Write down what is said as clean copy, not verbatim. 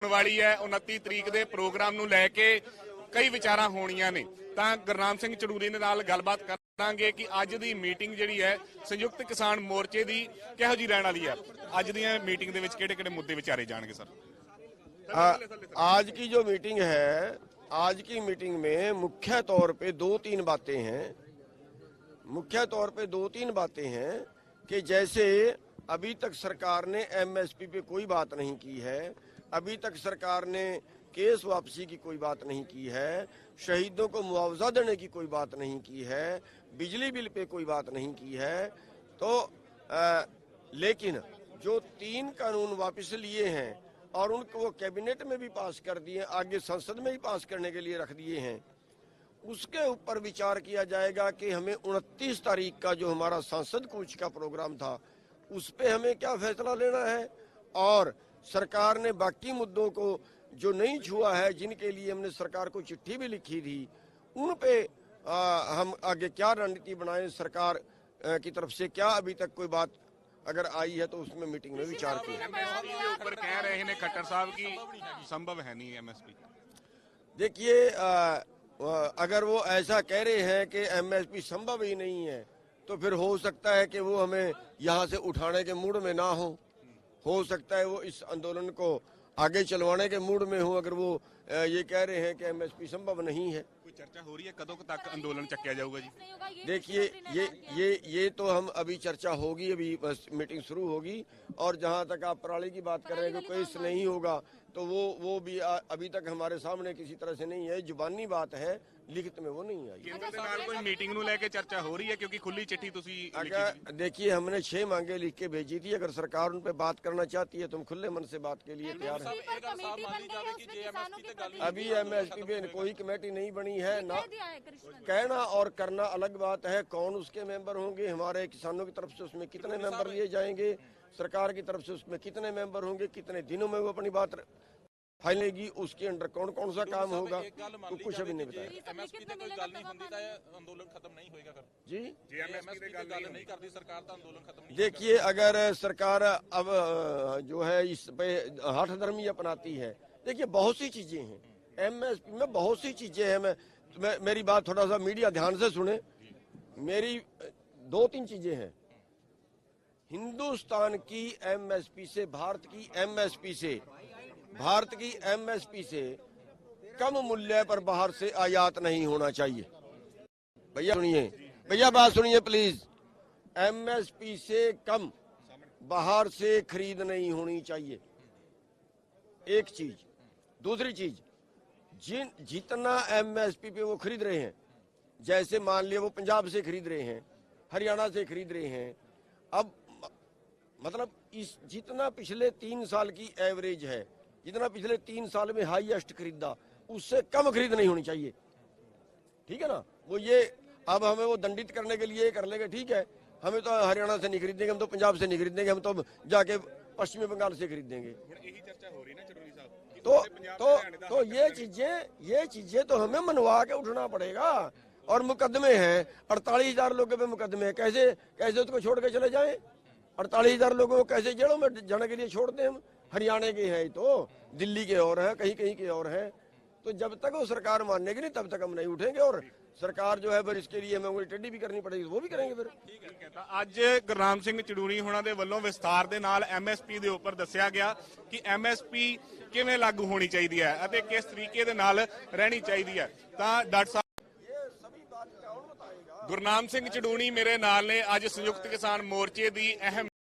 वाली है 29 तरीक के प्रोग्राम नूं लैके कई विचारां होणीਆਂ ने तां गुरनाम सिंह चड़ूरी दे नाल गलबात करांगे कि अज दी मीटिंग जिहड़ी है संयुक्त किसान मोर्चे दी किहो जी रहण वाली है। अज दी मीटिंग दे विच किहड़े-किहड़े मुद्दे विचारे जाणगे सर? आज की जो मीटिंग है, आज की मीटिंग में मुख्य तौर पे दो तीन बातें हैं। मुख्य तौर पे दो तीन बातें हैं कि जैसे अभी तक सरकार ने एमएसपी पे कोई बात नहीं की है, अभी तक सरकार ने केस वापसी की कोई बात नहीं की है, शहीदों को मुआवजा देने की कोई बात नहीं की है, बिजली बिल पे कोई बात नहीं की है। तो लेकिन जो 3 कानून वापस लिए हैं और उनको वो कैबिनेट में भी पास कर दिए, आगे संसद में भी पास करने के लिए रख दिए हैं, उसके ऊपर विचार किया जाएगा कि हमें 29 तारीख का जो हमारा सांसद कूच का प्रोग्राम था उस पे हमें क्या फैसला लेना है, और सरकार ने बाकी मुद्दों को जो नहीं छुआ है, जिनके लिए हमने सरकार को चिट्ठी भी लिखी थी, उन पे हम आगे क्या रणनीति बनाएं। सरकार की तरफ से क्या अभी तक कोई बात अगर आई है तो उसमें मीटिंग में विचार किया। एमएसपी के ऊपर कह रहे हैं खट्टर साहब की संभव है नहीं एमएसपी। देखिए अगर वो ऐसा कह रहे हैं कि एमएसपी संभव ही नहीं है तो फिर हो सकता है कि वो हमें यहाँ से उठाने के मूड में ना हो सकता है वो इस आंदोलन को आगे चलवाने के मूड में हो। अगर वो ये कह रहे हैं कि एमएसपी संभव नहीं है, कोई चर्चा हो रही है कदों तक आंदोलन चक्या जाऊगा जी? देखिए ये तो हम अभी चर्चा होगी, अभी बस मीटिंग शुरू होगी, और जहाँ तक आप पराली की बात कर रहे हैं कि केस नहीं होगा तो वो भी अभी तक हमारे सामने किसी तरह से नहीं है, जुबानी बात है, लिखित में वो नहीं आई। केंद्र दे नाल कोई मीटिंग नूं लेके चर्चा हो रही है क्योंकि खुली चिट्ठी तुसी अगर देखिए हमने 6 मांगे लिख के भेजी थी, अगर सरकार उन पे बात करना चाहती है तो हम खुले मन से बात के लिए तैयार हैं। अभी एमएसपी पे कोई कमेटी नहीं बनी है ना, कहना और करना अलग बात है। कौन उसके मेंबर होंगे, हमारे किसानों की तरफ से उसमें कितने मेंबर लिए जाएंगे, सरकार की तरफ से उसमें कितने मेंबर होंगे, कितने दिनों में वो अपनी बात फाइलेगी, उसके अंडर कौन कौन सा काम होगा, तो कुछ अभी नहीं बताया। एमएसपी ते कोई गल नहीं होंदी ता अंदोलन खत्म नहीं होएगा फिर जी। जे एमएसपी ते गल नहीं करती सरकार तो अंदोलन खत्म नहीं। देखिए अगर सरकार अब जो है इस पे हठधर्मी अपनाती है, देखिए बहुत सी चीजें हैं एमएसपी में, बहुत सी चीजें हैं। मेरी बात थोड़ा सा मीडिया ध्यान से सुने, मेरी 2-3 चीजें हैं। हिंदुस्तान की एमएसपी से, भारत की एमएसपी से कम मूल्य पर बाहर से आयात नहीं होना चाहिए। भैया सुनिए, भैया बात सुनिए प्लीज। एमएसपी से कम बाहर से खरीद नहीं होनी चाहिए, एक चीज। दूसरी चीज, जितना एमएसपी पे वो खरीद रहे हैं, जैसे मान लिया वो पंजाब से खरीद रहे हैं, हरियाणा से खरीद रहे हैं, अब मतलब इस जितना पिछले 3 साल की एवरेज है, जितना पिछले 3 साल में हाईएस्ट खरीदा, उससे कम खरीद नहीं होनी चाहिए। ठीक है ना? वो ये अब हमें वो दंडित करने के लिए कर लेंगे, ठीक है, हमें तो हरियाणा से नहीं खरीदेंगे, हम तो पंजाब से नहीं खरीदेंगे, हम तो जाके पश्चिमी बंगाल से खरीदेंगे। तो ये चीजें तो हमें मनवा के उठना पड़ेगा। और मुकदमे हैं, 48,000 लोगों पे मुकदमे हैं, कैसे उसको छोड़ के चले जाएं? 48,000 लोगों को कैसे जेलों में जाने के लिए छोड़ते हैं हम? हरियाणा के हैं तो दिल्ली के और हैं, कहीं के और हैं। तो जब तक वो सरकार मानेगी नहीं तब तक हम नहीं उठेंगे, और सरकार जो है फिर इसके लिए हमें उंगली टेढ़ी भी करनी पड़ेगी, वो भी करेंगे फिर। ਅੱਜ ਗੁਰਨਾਮ ਸਿੰਘ ਚੜੂਰੀ ਹੋਣਾ ਦੇ ਵੱਲੋਂ ਵਿਸਤਾਰ ਦੇ ਨਾਲ ਐਮਐਸਪੀ ਦੇ ਉੱਪਰ ਦੱਸਿਆ ਗਿਆ ਕਿ ਐਮਐਸਪੀ ਕਿਵੇਂ ਲਾਗੂ ਹੋਣੀ ਚਾਹੀਦੀ ਹੈ ਅਤੇ ਕਿਸ ਤਰੀਕੇ ਦੇ ਨਾਲ ਰਹਿਣੀ ਚਾਹੀਦੀ ਹੈ। ਤਾਂ ਡਾਕਟਰ ਸਾਹਿਬ ਗੁਰਨਾਮ ਸਿੰਘ ਚੜੂਰੀ ਮੇਰੇ ਨਾਲ ਨੇ ਅੱਜ ਸੰਯੁਕਤ ਕਿਸਾਨ ਮੋਰਚੇ ਦੀ ਅਹਿਮ